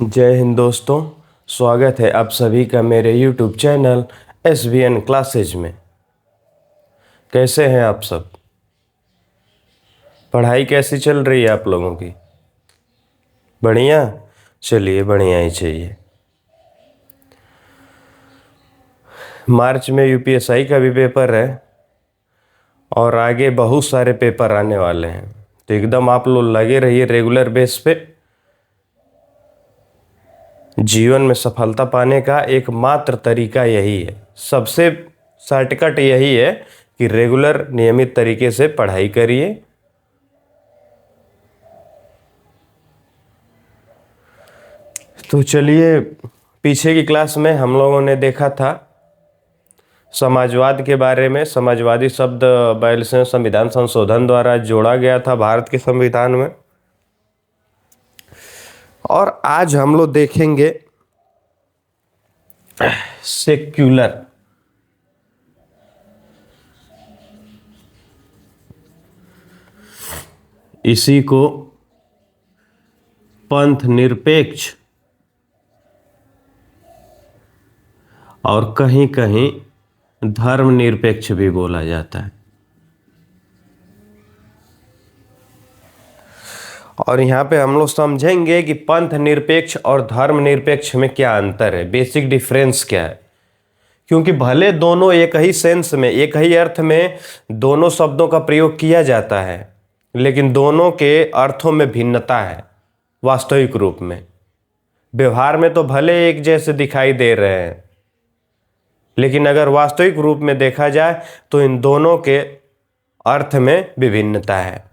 जय हिंद दोस्तों। स्वागत है आप सभी का मेरे YouTube चैनल SVN क्लासेज में। कैसे हैं आप सब? पढ़ाई कैसी चल रही है आप लोगों की? बढ़िया? चलिए, बढ़िया ही चाहिए। मार्च में UPSI का भी पेपर है और आगे बहुत सारे पेपर आने वाले हैं, तो एकदम आप लोग लगे रहिए रेगुलर बेस पे। जीवन में सफलता पाने का एकमात्र तरीका यही है, सबसे शॉर्टकट यही है कि रेगुलर नियमित तरीके से पढ़ाई करिए। तो चलिए, पीछे की क्लास में हम लोगों ने देखा था समाजवाद के बारे में। समाजवादी शब्द 42वें संविधान संशोधन द्वारा जोड़ा गया था भारत के संविधान में। और आज हम लोग देखेंगे सेक्युलर। इसी को पंथ निरपेक्ष और कहीं कहीं धर्मनिरपेक्ष भी बोला जाता है। और यहाँ पे हम लोग समझेंगे कि पंथ निरपेक्ष और धर्मनिरपेक्ष में क्या अंतर है, बेसिक डिफरेंस क्या है। क्योंकि भले दोनों एक ही सेंस में, एक ही अर्थ में दोनों शब्दों का प्रयोग किया जाता है, लेकिन दोनों के अर्थों में भिन्नता है। वास्तविक रूप में व्यवहार में तो भले एक जैसे दिखाई दे रहे हैं, लेकिन अगर वास्तविक रूप में देखा जाए तो इन दोनों के अर्थ में विभिन्नता है।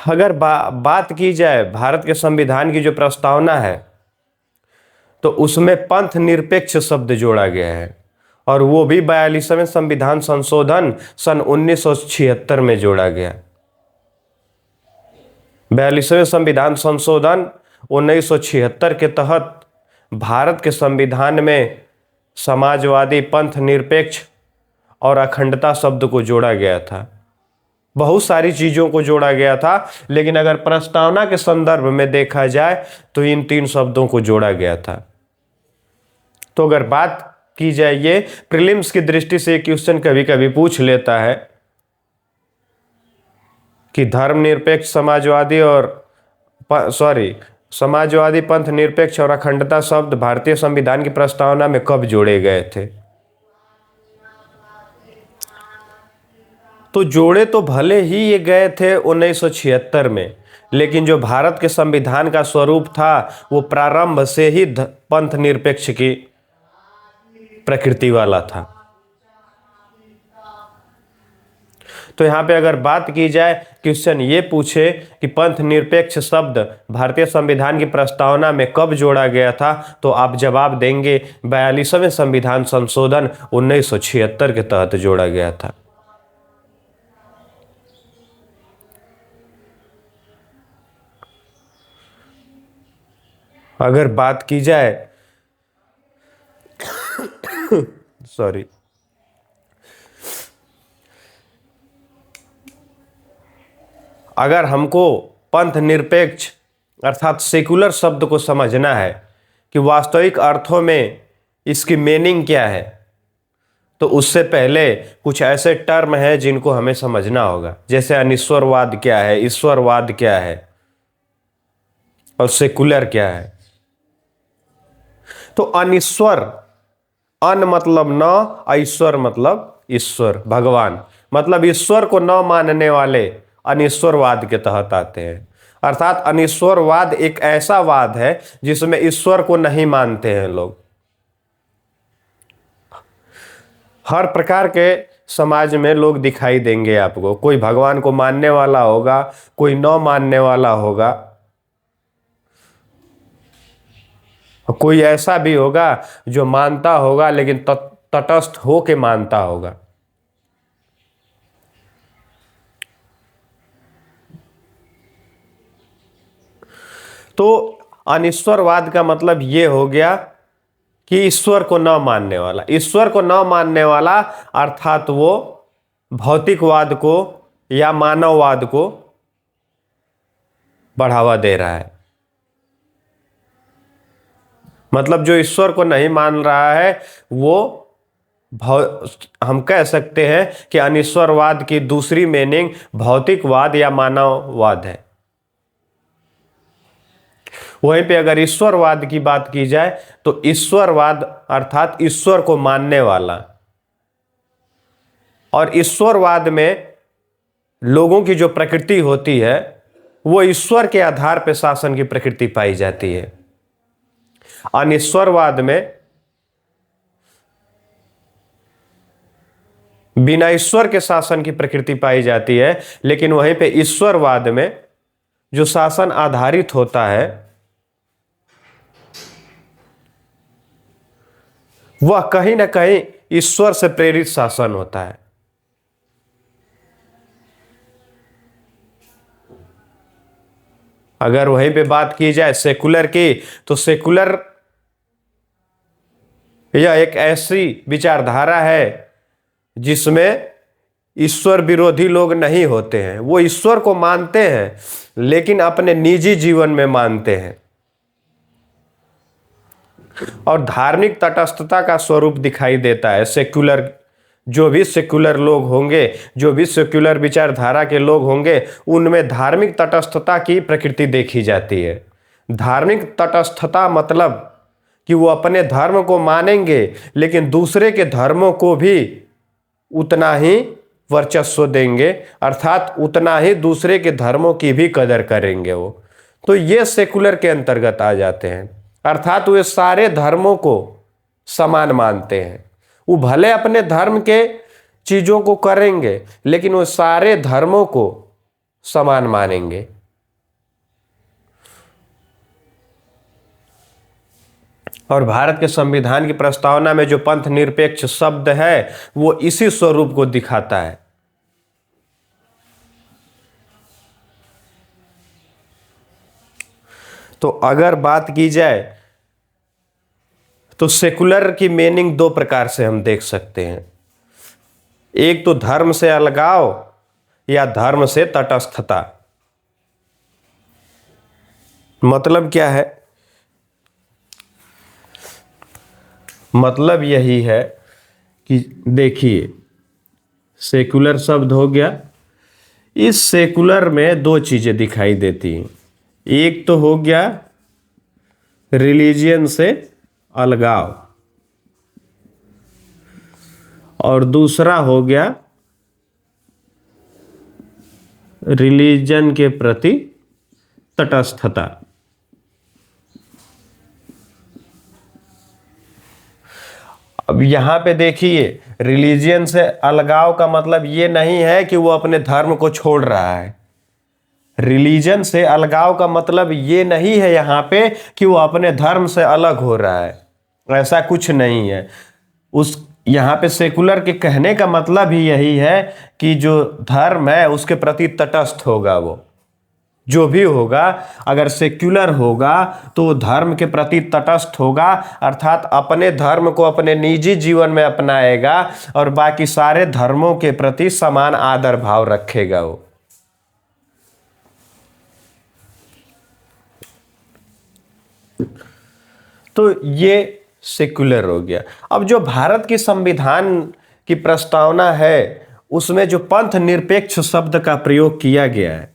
अगर बात की जाए भारत के संविधान की जो प्रस्तावना है, तो उसमें पंथ निरपेक्ष शब्द जोड़ा गया है, और वो भी 42वें संविधान संशोधन सन 1976 में जोड़ा गया। 42वें संविधान संशोधन 1976 के तहत भारत के संविधान में समाजवादी, पंथ निरपेक्ष और अखंडता शब्द को जोड़ा गया था। बहुत सारी चीजों को जोड़ा गया था, लेकिन अगर प्रस्तावना के संदर्भ में देखा जाए तो इन तीन शब्दों को जोड़ा गया था। तो अगर बात की जाए, ये प्रीलिम्स की दृष्टि से क्वेश्चन कभी कभी पूछ लेता है कि धर्मनिरपेक्ष समाजवादी, पंथ निरपेक्ष और अखंडता शब्द भारतीय संविधान की प्रस्तावना में कब जोड़े गए थे। तो जोड़े तो भले ही ये गए थे 1976 में, लेकिन जो भारत के संविधान का स्वरूप था वो प्रारंभ से ही पंथ निरपेक्ष की प्रकृति वाला था। तो यहाँ पे अगर बात की जाए, क्वेश्चन ये पूछे कि पंथ निरपेक्ष शब्द भारतीय संविधान की प्रस्तावना में कब जोड़ा गया था, तो आप जवाब देंगे 42वें संविधान संशोधन 1976 के तहत जोड़ा गया था। अगर बात की जाए सॉरी, अगर हमको पंथ निरपेक्ष अर्थात सेकुलर शब्द को समझना है कि वास्तविक अर्थों में इसकी मीनिंग क्या है, तो उससे पहले कुछ ऐसे टर्म हैं जिनको हमें समझना होगा। जैसे अनिश्वरवाद क्या है, ईश्वरवाद क्या है और सेकुलर क्या है। तो अनिश्वर, अन मतलब न, ईश्वर मतलब ईश्वर, भगवान, मतलब ईश्वर को न मानने वाले अनिश्वरवाद के तहत आते हैं। अर्थात अनिश्वरवाद एक ऐसा वाद है जिसमें ईश्वर को नहीं मानते हैं लोग। हर प्रकार के समाज में लोग दिखाई देंगे आपको। कोई भगवान को मानने वाला होगा, कोई न मानने वाला होगा, कोई ऐसा भी होगा जो मानता होगा लेकिन तटस्थ हो के मानता होगा। तो अनिश्वरवाद का मतलब ये हो गया कि ईश्वर को न मानने वाला। ईश्वर को न मानने वाला अर्थात वो भौतिकवाद को या मानववाद को बढ़ावा दे रहा है। मतलब जो ईश्वर को नहीं मान रहा है वो हम कह सकते हैं कि अनिश्वरवाद की दूसरी मीनिंग भौतिकवाद या मानववाद है। वहीं पे अगर ईश्वरवाद की बात की जाए तो ईश्वरवाद अर्थात ईश्वर को मानने वाला, और ईश्वरवाद में लोगों की जो प्रकृति होती है वो ईश्वर के आधार पर शासन की प्रकृति पाई जाती है। अनिश्वरवाद में बिना ईश्वर के शासन की प्रकृति पाई जाती है, लेकिन वहीं पे ईश्वरवाद में जो शासन आधारित होता है वह कहीं ना कहीं ईश्वर से प्रेरित शासन होता है। अगर वहीं पे बात की जाए सेकुलर की, तो सेकुलर यह एक ऐसी विचारधारा है जिसमें ईश्वर विरोधी लोग नहीं होते हैं। वो ईश्वर को मानते हैं लेकिन अपने निजी जीवन में मानते हैं, और धार्मिक तटस्थता का स्वरूप दिखाई देता है। सेक्युलर जो भी सेक्युलर लोग होंगे, जो भी सेक्युलर विचारधारा के लोग होंगे, उनमें धार्मिक तटस्थता की प्रकृति देखी जाती है। धार्मिक तटस्थता मतलब कि वो अपने धर्म को मानेंगे लेकिन दूसरे के धर्मों को भी उतना ही वर्चस्व देंगे, अर्थात उतना ही दूसरे के धर्मों की भी कदर करेंगे वो। तो ये सेकुलर के अंतर्गत आ जाते हैं, अर्थात वे सारे धर्मों को समान मानते हैं। वो भले अपने धर्म के चीजों को करेंगे लेकिन वो सारे धर्मों को समान मानेंगे। और भारत के संविधान की प्रस्तावना में जो पंथ निरपेक्ष शब्द है वो इसी स्वरूप को दिखाता है। तो अगर बात की जाए तो सेकुलर की मीनिंग दो प्रकार से हम देख सकते हैं। एक तो धर्म से अलगाव या धर्म से तटस्थता। मतलब क्या है? मतलब यही है कि देखिए, सेकुलर शब्द हो गया, इस सेकुलर में दो चीजें दिखाई देती हैं। एक तो हो गया रिलीजियन से अलगाव, और दूसरा हो गया रिलीजन के प्रति तटस्थता। अब यहां पे देखिए, रिलीजियन से अलगाव का मतलब ये नहीं है कि वो अपने धर्म को छोड़ रहा है। रिलीजन से अलगाव का मतलब ये नहीं है यहां पे कि वो अपने धर्म से अलग हो रहा है, ऐसा कुछ नहीं है। उस यहां पे सेकुलर के कहने का मतलब ही यही है कि जो धर्म है उसके प्रति तटस्थ होगा। वो जो भी होगा, अगर सेक्युलर होगा तो धर्म के प्रति तटस्थ होगा, अर्थात अपने धर्म को अपने निजी जीवन में अपनाएगा और बाकी सारे धर्मों के प्रति समान आदर भाव रखेगा वो। तो ये सेक्युलर हो गया। अब जो भारत की संविधान की प्रस्तावना है उसमें जो पंथ निरपेक्ष शब्द का प्रयोग किया गया है,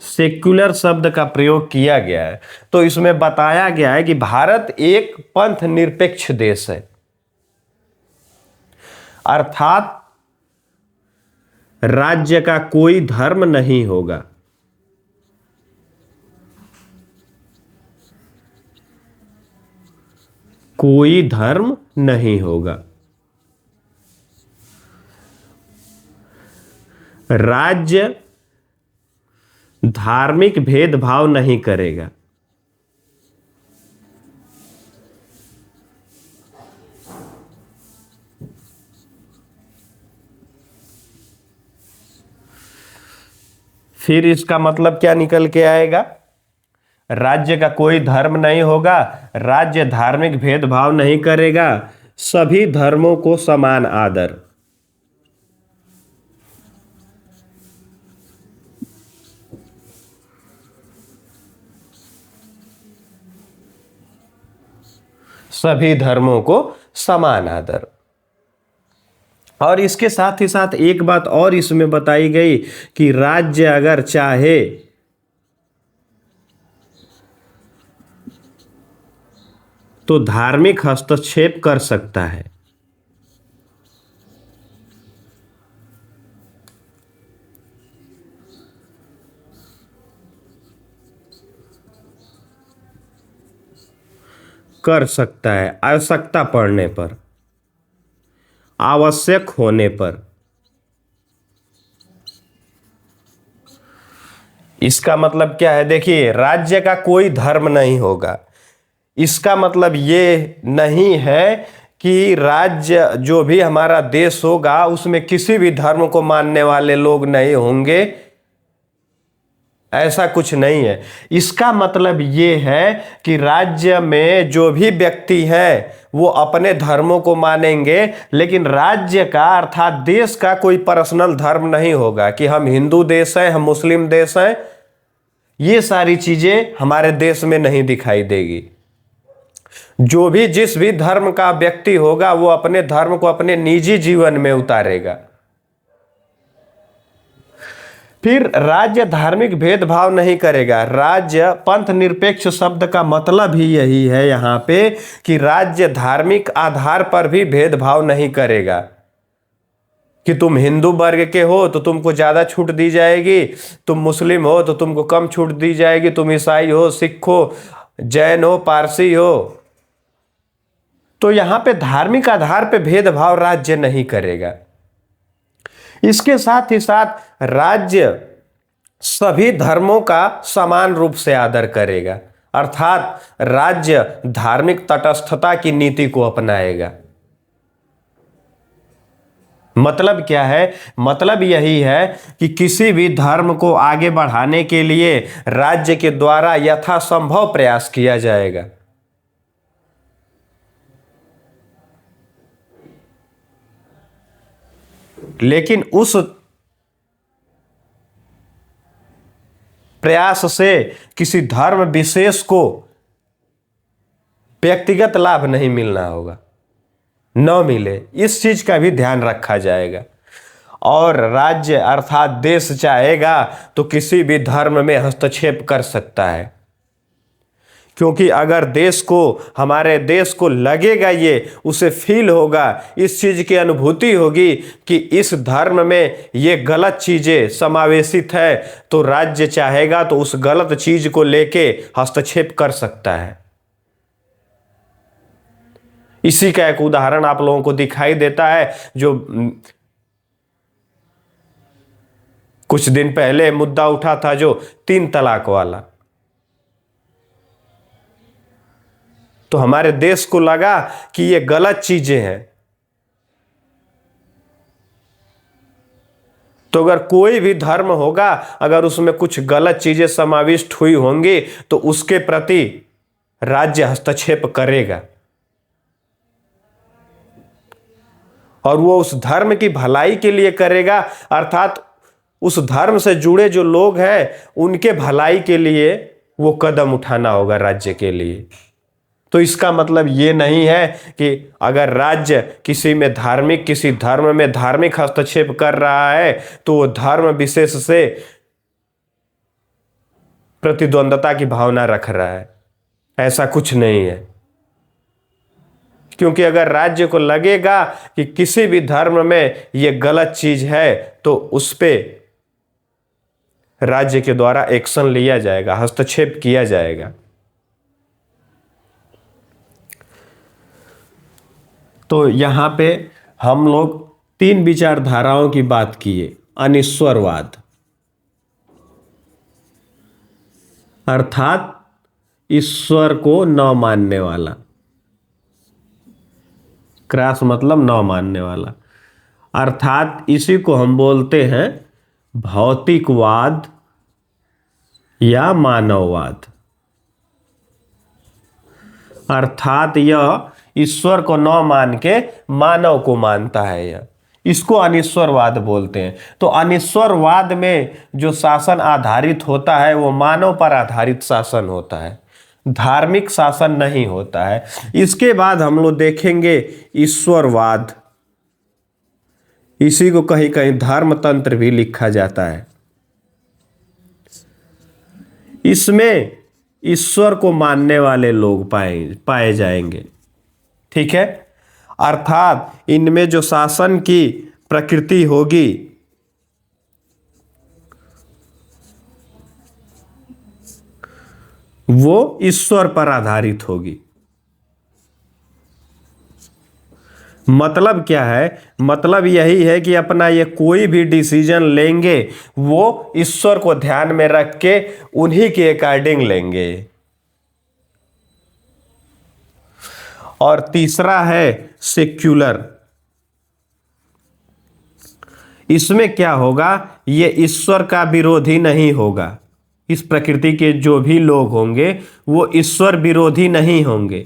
सेक्युलर शब्द का प्रयोग किया गया है, तो इसमें बताया गया है कि भारत एक पंथ निरपेक्ष देश है, अर्थात राज्य का कोई धर्म नहीं होगा। कोई धर्म नहीं होगा। राज्य धार्मिक भेदभाव नहीं करेगा। फिर इसका मतलब क्या निकल के आएगा? राज्य का कोई धर्म नहीं होगा, राज्य धार्मिक भेदभाव नहीं करेगा, सभी धर्मों को समान आदर। सभी धर्मों को समान आदर। और इसके साथ ही साथ एक बात और इसमें बताई गई कि राज्य अगर चाहे तो धार्मिक हस्तक्षेप कर सकता है। कर सकता है आवश्यकता पड़ने पर, आवश्यक होने पर। इसका मतलब क्या है? देखिए, राज्य का कोई धर्म नहीं होगा, इसका मतलब ये नहीं है कि राज्य जो भी हमारा देश होगा उसमें किसी भी धर्म को मानने वाले लोग नहीं होंगे, ऐसा कुछ नहीं है। इसका मतलब ये है कि राज्य में जो भी व्यक्ति हैं वो अपने धर्मों को मानेंगे, लेकिन राज्य का अर्थात देश का कोई पर्सनल धर्म नहीं होगा कि हम हिंदू देश हैं, हम मुस्लिम देश हैं। ये सारी चीजें हमारे देश में नहीं दिखाई देगी। जो भी जिस भी धर्म का व्यक्ति होगा वो अपने धर्म को अपने निजी जीवन में उतारेगा। फिर राज्य धार्मिक भेदभाव नहीं करेगा। राज्य पंथ निरपेक्ष शब्द का मतलब ही यही है यहाँ पे कि राज्य धार्मिक आधार पर भी भेदभाव नहीं करेगा कि तुम हिंदू वर्ग के हो तो तुमको ज्यादा छूट दी जाएगी, तुम मुस्लिम हो तो तुमको कम छूट दी जाएगी, तुम ईसाई हो, सिख हो, जैन हो, पारसी हो। तो यहां पे धार्मिक आधार पे भेदभाव राज्य नहीं करेगा। इसके साथ ही साथ राज्य सभी धर्मों का समान रूप से आदर करेगा, अर्थात राज्य धार्मिक तटस्थता की नीति को अपनाएगा। मतलब क्या है? मतलब यही है कि किसी भी धर्म को आगे बढ़ाने के लिए राज्य के द्वारा यथासंभव प्रयास किया जाएगा। लेकिन उस प्रयास से किसी धर्म विशेष को व्यक्तिगत लाभ नहीं मिलना होगा, न मिले, इस चीज का भी ध्यान रखा जाएगा। और राज्य अर्थात देश चाहेगा तो किसी भी धर्म में हस्तक्षेप कर सकता है, क्योंकि अगर देश को, हमारे देश को लगेगा, ये उसे फील होगा, इस चीज की अनुभूति होगी कि इस धर्म में ये गलत चीजें समावेशित है, तो राज्य चाहेगा तो उस गलत चीज को लेके हस्तक्षेप कर सकता है। इसी का एक उदाहरण आप लोगों को दिखाई देता है, जो कुछ दिन पहले मुद्दा उठा था, जो 3 तलाक वाला। तो हमारे देश को लगा कि ये गलत चीजें हैं। तो अगर कोई भी धर्म होगा, अगर उसमें कुछ गलत चीजें समाविष्ट हुई होंगी तो उसके प्रति राज्य हस्तक्षेप करेगा, और वो उस धर्म की भलाई के लिए करेगा, अर्थात उस धर्म से जुड़े जो लोग हैं उनके भलाई के लिए वो कदम उठाना होगा राज्य के लिए। तो इसका मतलब ये नहीं है कि अगर राज्य किसी धर्म में धार्मिक हस्तक्षेप कर रहा है तो वो धर्म विशेष से प्रतिद्वंदता की भावना रख रहा है, ऐसा कुछ नहीं है। क्योंकि अगर राज्य को लगेगा कि किसी भी धर्म में ये गलत चीज है तो उस पे राज्य के द्वारा एक्शन लिया जाएगा, हस्तक्षेप किया जाएगा। तो यहां पे हम लोग 3 विचारधाराओं की बात किए। अनिश्वरवाद अर्थात ईश्वर को न मानने वाला, क्रॉस मतलब न मानने वाला, अर्थात इसी को हम बोलते हैं भौतिकवाद या मानववाद। अर्थात यह ईश्वर को न मान के मानव को मानता है। यह इसको अनिश्वरवाद बोलते हैं। तो अनिश्वरवाद में जो शासन आधारित होता है वो मानव पर आधारित शासन होता है, धार्मिक शासन नहीं होता है। इसके बाद हम लोग देखेंगे ईश्वरवाद। इसी को कहीं कहीं धर्मतंत्र भी लिखा जाता है। इसमें ईश्वर को मानने वाले लोग पाए जाएंगे। ठीक है, अर्थात इनमें जो शासन की प्रकृति होगी वो ईश्वर पर आधारित होगी। मतलब क्या है? मतलब यही है कि अपना ये कोई भी डिसीजन लेंगे वो ईश्वर को ध्यान में रख के उन्हीं के अकॉर्डिंग लेंगे। और तीसरा है सेक्युलर। इसमें क्या होगा? ये ईश्वर का विरोधी नहीं होगा। इस प्रकृति के जो भी लोग होंगे वो ईश्वर विरोधी नहीं होंगे,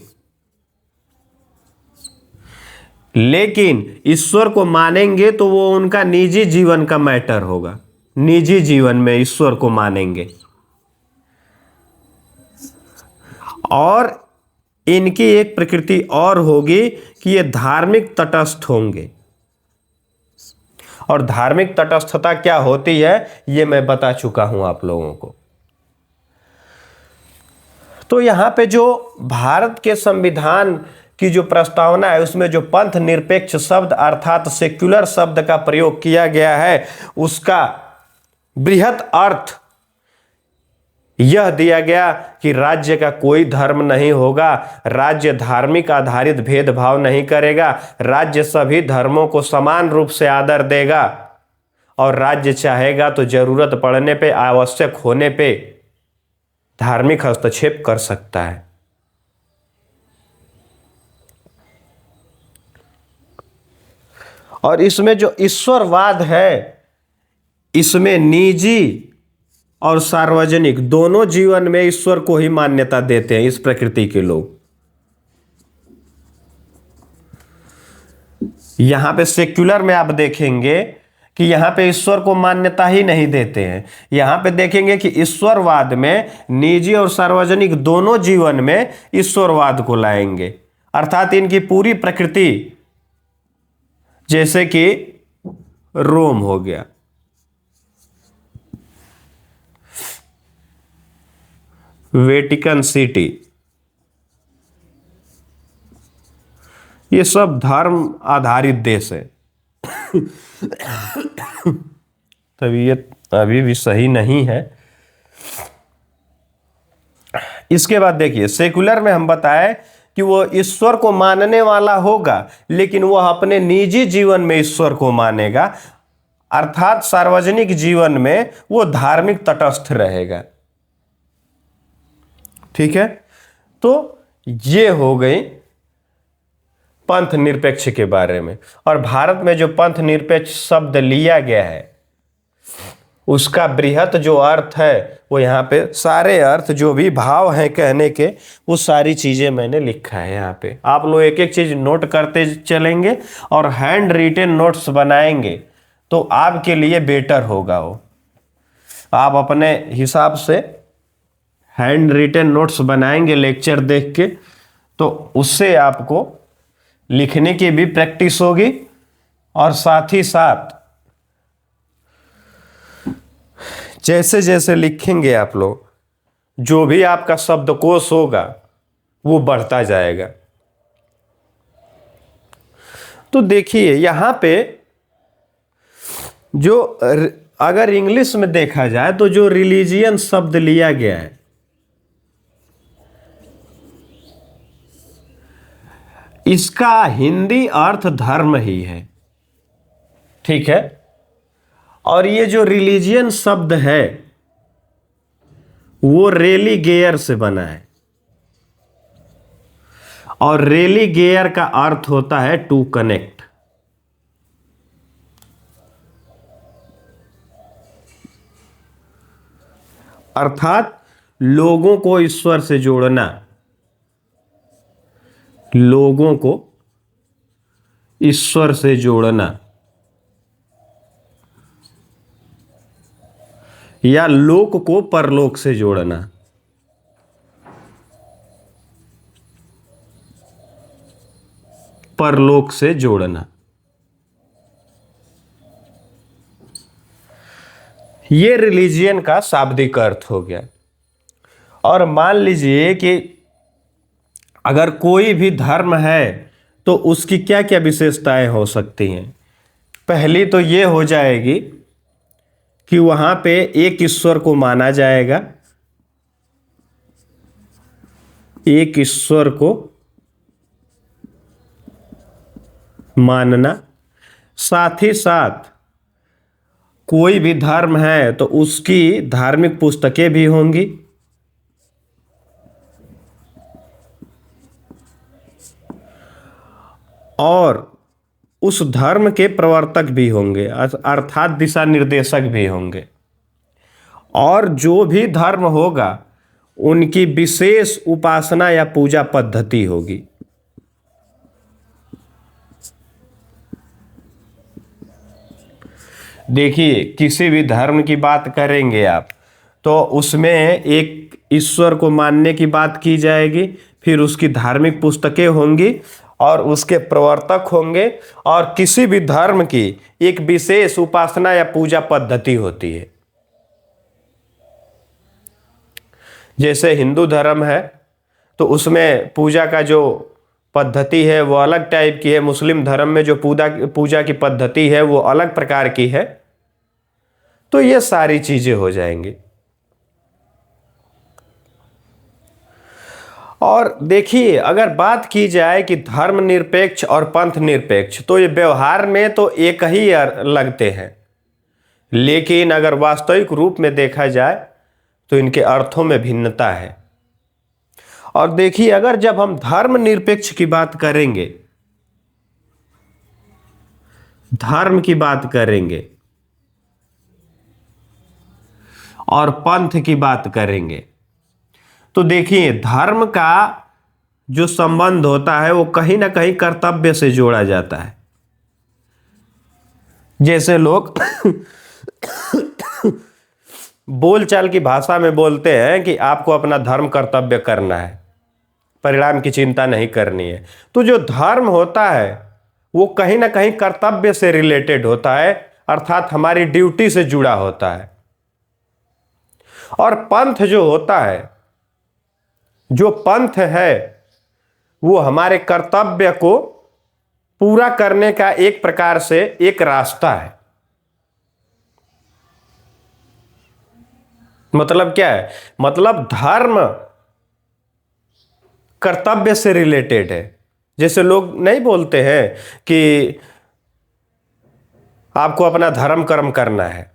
लेकिन ईश्वर को मानेंगे तो वो उनका निजी जीवन का मैटर होगा। निजी जीवन में ईश्वर को मानेंगे। और इनकी एक प्रकृति और होगी कि ये धार्मिक तटस्थ होंगे। और धार्मिक तटस्थता क्या होती है ये मैं बता चुका हूं आप लोगों को। तो यहां पे जो भारत के संविधान की जो प्रस्तावना है उसमें जो पंथ निरपेक्ष शब्द अर्थात सेक्युलर शब्द का प्रयोग किया गया है उसका बृहत अर्थ यह दिया गया कि राज्य का कोई धर्म नहीं होगा, राज्य धार्मिक आधारित भेदभाव नहीं करेगा, राज्य सभी धर्मों को समान रूप से आदर देगा और राज्य चाहेगा तो जरूरत पड़ने पे, आवश्यक होने पे धार्मिक हस्तक्षेप कर सकता है। और इसमें जो ईश्वरवाद है इसमें निजी और सार्वजनिक दोनों जीवन में ईश्वर को ही मान्यता देते हैं इस प्रकृति के लोग। यहां पे सेक्युलर में आप देखेंगे कि यहां पे ईश्वर को मान्यता ही नहीं देते हैं। यहां पे देखेंगे कि ईश्वरवाद में निजी और सार्वजनिक दोनों जीवन में ईश्वरवाद को लाएंगे। अर्थात इनकी पूरी प्रकृति, जैसे कि रोम हो गया, वेटिकन सिटी, ये सब धर्म आधारित देश है। तबीयत अभी भी सही नहीं है। इसके बाद देखिए सेकुलर में हम बताए कि वो ईश्वर को मानने वाला होगा लेकिन वह अपने निजी जीवन में ईश्वर को मानेगा, अर्थात सार्वजनिक जीवन में वो धार्मिक तटस्थ रहेगा। ठीक है, तो ये हो गई पंथ निरपेक्ष के बारे में। और भारत में जो पंथ निरपेक्ष शब्द लिया गया है उसका बृहत जो अर्थ है वो यहाँ पे सारे अर्थ जो भी भाव हैं कहने के वो सारी चीजें मैंने लिखा है यहाँ पे। आप लोग एक एक चीज नोट करते चलेंगे और हैंड रिटेन नोट्स बनाएंगे तो आपके लिए बेटर होगा। वो आप अपने हिसाब से हैंड रिटेन नोट्स बनाएंगे लेक्चर देख के तो उससे आपको लिखने की भी प्रैक्टिस होगी और साथ ही साथ जैसे जैसे लिखेंगे आप लोग जो भी आपका शब्दकोश होगा वो बढ़ता जाएगा। तो देखिए यहां पे जो अगर इंग्लिश में देखा जाए तो जो रिलीजियन शब्द लिया गया है इसका हिंदी अर्थ धर्म ही है। ठीक है, और ये जो रिलीजियन शब्द है वो रेलीगेयर से बना है और रेलीगेयर का अर्थ होता है टू कनेक्ट। अर्थात लोगों को ईश्वर से जोड़ना। लोगों को ईश्वर से जोड़ना या लोक को परलोक से जोड़ना। परलोक से जोड़ना, ये रिलीजियन का शाब्दिक अर्थ हो गया। और मान लीजिए कि अगर कोई भी धर्म है तो उसकी क्या क्या विशेषताएं हो सकती हैं। पहली तो ये हो जाएगी कि वहां पे एक ईश्वर को माना जाएगा, एक ईश्वर को मानना। साथ ही साथ कोई भी धर्म है तो उसकी धार्मिक पुस्तकें भी होंगी, और उस धर्म के प्रवर्तक भी होंगे, अर्थात दिशा निर्देशक भी होंगे। और जो भी धर्म होगा उनकी विशेष उपासना या पूजा पद्धति होगी। देखिए, किसी भी धर्म की बात करेंगे आप तो उसमें एक ईश्वर को मानने की बात की जाएगी, फिर उसकी धार्मिक पुस्तकें होंगी और उसके प्रवर्तक होंगे, और किसी भी धर्म की एक विशेष उपासना या पूजा पद्धति होती है। जैसे हिंदू धर्म है तो उसमें पूजा का जो पद्धति है वो अलग टाइप की है, मुस्लिम धर्म में जो पूजा की पद्धति है वो अलग प्रकार की है। तो ये सारी चीजें हो जाएंगी। और देखिए, अगर बात की जाए कि धर्म निरपेक्ष और पंथ निरपेक्ष, तो ये व्यवहार में तो एक ही लगते हैं, लेकिन अगर वास्तविक रूप में देखा जाए तो इनके अर्थों में भिन्नता है। और देखिए, अगर जब हम धर्म निरपेक्ष की बात करेंगे, धर्म की बात करेंगे और पंथ की बात करेंगे, तो देखिए धर्म का जो संबंध होता है वो कहीं ना कहीं कर्तव्य से जोड़ा जाता है। जैसे लोग बोलचाल की भाषा में बोलते हैं कि आपको अपना धर्म कर्तव्य करना है, परिणाम की चिंता नहीं करनी है। तो जो धर्म होता है वो कहीं ना कहीं कर्तव्य से रिलेटेड होता है, अर्थात हमारी ड्यूटी से जुड़ा होता है। और पंथ जो होता है, जो पंथ है, वो हमारे कर्तव्य को पूरा करने का एक प्रकार से एक रास्ता है। मतलब क्या है? मतलब धर्म कर्तव्य से रिलेटेड है। जैसे लोग नहीं बोलते हैं कि आपको अपना धर्म कर्म करना है,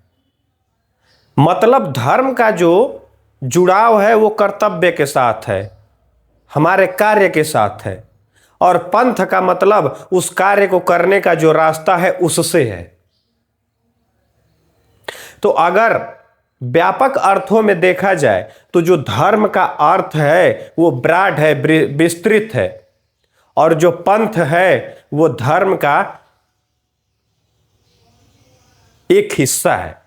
मतलब धर्म का जो जुड़ाव है वो कर्तव्य के साथ है, हमारे कार्य के साथ है। और पंथ का मतलब उस कार्य को करने का जो रास्ता है उससे है। तो अगर व्यापक अर्थों में देखा जाए तो जो धर्म का अर्थ है वो ब्रॉड है, विस्तृत है, और जो पंथ है वो धर्म का एक हिस्सा है।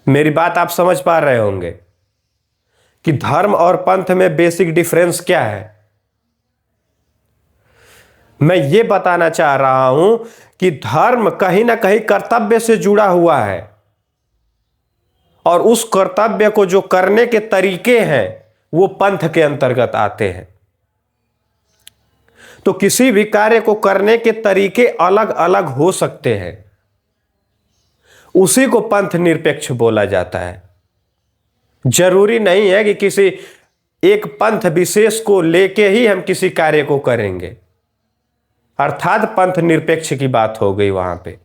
मेरी बात आप समझ पा रहे होंगे कि धर्म और पंथ में बेसिक डिफरेंस क्या है। मैं ये बताना चाह रहा हूं कि धर्म कहीं ना कहीं कर्तव्य से जुड़ा हुआ है, और उस कर्तव्य को जो करने के तरीके हैं वो पंथ के अंतर्गत आते हैं। तो किसी भी कार्य को करने के तरीके अलग अलग हो सकते हैं, उसी को पंथ निरपेक्ष बोला जाता है। जरूरी नहीं है कि किसी एक पंथ विशेष को लेके ही हम किसी कार्य को करेंगे, अर्थात पंथ निरपेक्ष की बात हो गई वहां पे।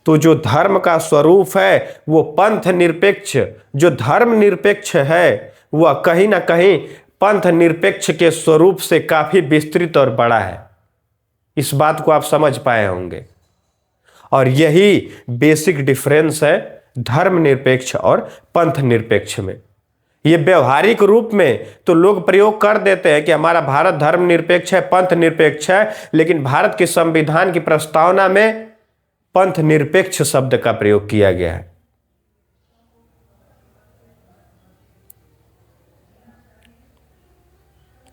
तो जो धर्म का स्वरूप है वो पंथ निरपेक्ष, जो धर्म निरपेक्ष है वह कहीं ना कहीं पंथ निरपेक्ष के स्वरूप से काफी विस्तृत और बड़ा है। इस बात को आप समझ पाए होंगे, और यही बेसिक डिफरेंस है धर्म निरपेक्ष और पंथ निरपेक्ष में। ये व्यवहारिक रूप में तो लोग प्रयोग कर देते हैं कि हमारा भारत धर्मनिरपेक्ष है, पंथ निरपेक्ष है, लेकिन भारत के संविधान की प्रस्तावना में पंथ निरपेक्ष शब्द का प्रयोग किया गया है।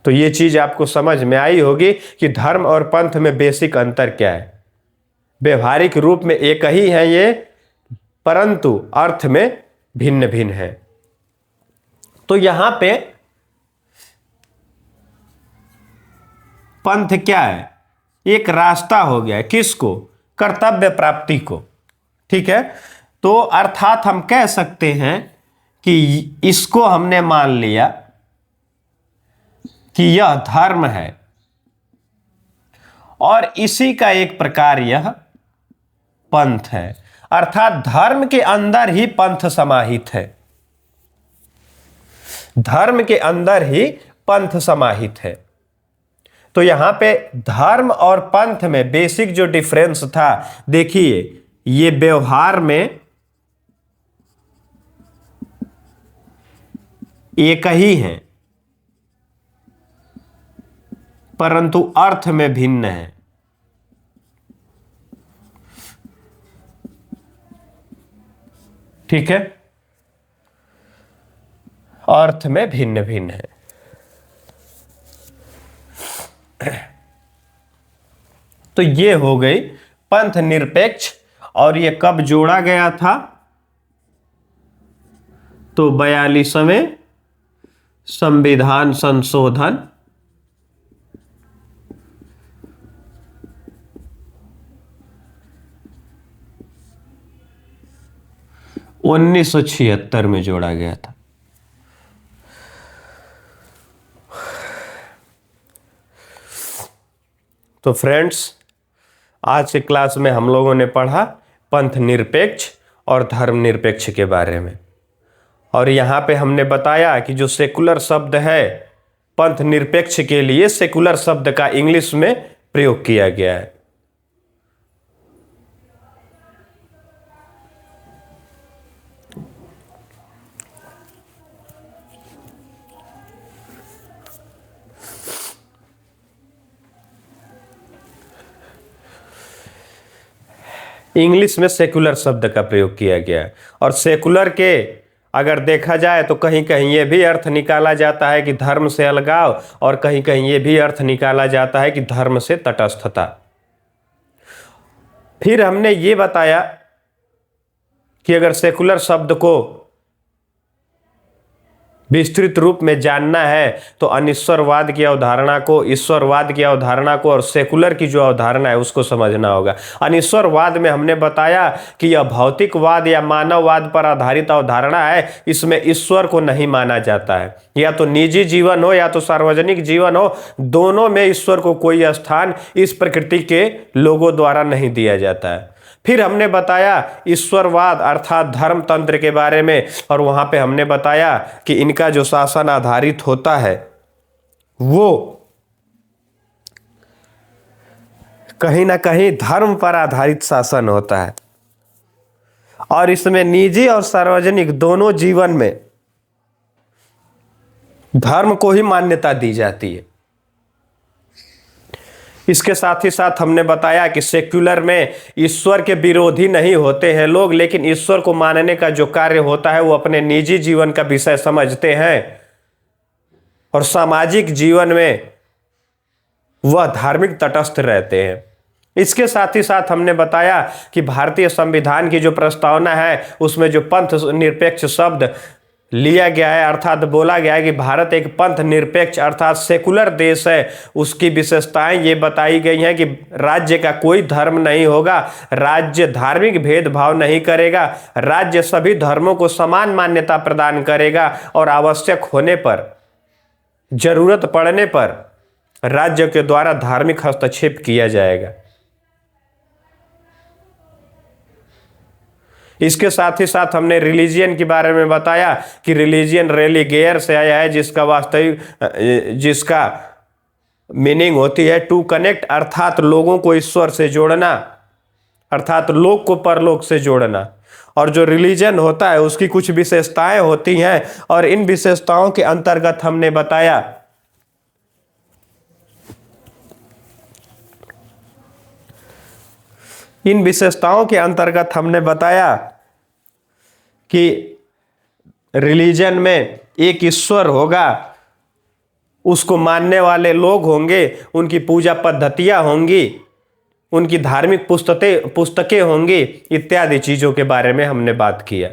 तो ये चीज आपको समझ में आई होगी कि धर्म और पंथ में बेसिक अंतर क्या है। व्यवहारिक रूप में एक ही है ये, परंतु अर्थ में भिन्न भिन्न है। तो यहां पे पंथ क्या है? एक रास्ता हो गया है। किसको? कर्तव्य प्राप्ति को। ठीक है, तो अर्थात हम कह सकते हैं कि इसको हमने मान लिया कि यह धर्म है और इसी का एक प्रकार यह पंथ है। अर्थात धर्म के अंदर ही पंथ समाहित है, धर्म के अंदर ही पंथ समाहित है। तो यहां पे धर्म और पंथ में बेसिक जो डिफरेंस था, देखिए ये व्यवहार में एक ही है परंतु अर्थ में भिन्न है। ठीक है, अर्थ में भिन्न भिन्न है। तो ये हो गई पंथ निरपेक्ष। और ये कब जोड़ा गया था? तो 42वें संविधान संशोधन 1976 में जोड़ा गया था। तो फ्रेंड्स, आज के क्लास में हम लोगों ने पढ़ा पंथ निरपेक्ष और धर्म निरपेक्ष के बारे में। और यहाँ पे हमने बताया कि जो सेकुलर शब्द है पंथ निरपेक्ष के लिए, सेकुलर शब्द का इंग्लिश में प्रयोग किया गया है। इंग्लिश में सेकुलर शब्द का प्रयोग किया गया है। और सेकुलर के अगर देखा जाए तो कहीं कहीं ये भी अर्थ निकाला जाता है कि धर्म से अलगाव, और कहीं कहीं ये भी अर्थ निकाला जाता है कि धर्म से तटस्थता। फिर हमने ये बताया कि अगर सेकुलर शब्द को विस्तृत रूप में जानना है तो अनिश्वरवाद की अवधारणा को, ईश्वरवाद की अवधारणा को और सेकुलर की जो अवधारणा है उसको समझना होगा। अनिश्वरवाद में हमने बताया कि यह भौतिकवाद या मानववाद पर आधारित अवधारणा है। इसमें ईश्वर को नहीं माना जाता है। या तो निजी जीवन हो या तो सार्वजनिक जीवन हो, दोनों में ईश्वर को कोई स्थान इस प्रकृति के लोगों द्वारा नहीं दिया जाता है। फिर हमने बताया ईश्वरवाद अर्थात धर्म तंत्र के बारे में, और वहां पे हमने बताया कि इनका जो शासन आधारित होता है वो कहीं ना कहीं धर्म पर आधारित शासन होता है, और इसमें निजी और सार्वजनिक दोनों जीवन में धर्म को ही मान्यता दी जाती है। इसके साथ ही साथ हमने बताया कि सेक्युलर में ईश्वर के विरोधी नहीं होते हैं लोग, लेकिन ईश्वर को मानने का जो कार्य होता है वो अपने निजी जीवन का विषय समझते हैं, और सामाजिक जीवन में वह धार्मिक तटस्थ रहते हैं। इसके साथ ही साथ हमने बताया कि भारतीय संविधान की जो प्रस्तावना है उसमें जो पंथ निरपेक्ष शब्द लिया गया है, अर्थात बोला गया है कि भारत एक पंथ निरपेक्ष अर्थात सेकुलर देश है। उसकी विशेषताएं ये बताई गई हैं कि राज्य का कोई धर्म नहीं होगा, राज्य धार्मिक भेदभाव नहीं करेगा, राज्य सभी धर्मों को समान मान्यता प्रदान करेगा, और आवश्यक होने पर, जरूरत पड़ने पर राज्य के द्वारा धार्मिक हस्तक्षेप किया जाएगा। इसके साथ ही साथ हमने रिलीजियन के बारे में बताया कि रिलीजियन रेलिगेयर से आया है, जिसका मीनिंग होती है टू कनेक्ट, अर्थात लोगों को ईश्वर से जोड़ना, अर्थात लोक को परलोक से जोड़ना। और जो रिलीजन होता है उसकी कुछ विशेषताएं होती हैं, और इन विशेषताओं के अंतर्गत हमने बताया कि रिलीजन में एक ईश्वर होगा, उसको मानने वाले लोग होंगे, उनकी पूजा पद्धतियां होंगी, उनकी धार्मिक पुस्तकें होंगी, इत्यादि चीज़ों के बारे में हमने बात किया।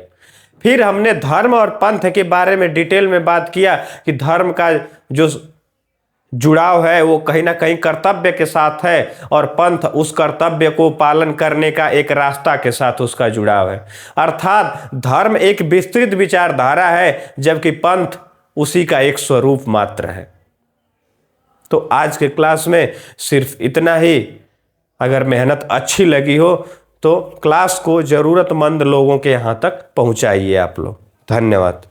फिर हमने धर्म और पंथ के बारे में डिटेल में बात किया कि धर्म का जो जुड़ाव है वो कहीं ना कहीं कर्तव्य के साथ है, और पंथ उस कर्तव्य को पालन करने का एक रास्ता के साथ उसका जुड़ाव है। अर्थात धर्म एक विस्तृत विचारधारा है, जबकि पंथ उसी का एक स्वरूप मात्र है। तो आज के क्लास में सिर्फ इतना ही। अगर मेहनत अच्छी लगी हो तो क्लास को ज़रूरतमंद लोगों के यहाँ तक पहुँचाइए आप लोग। धन्यवाद।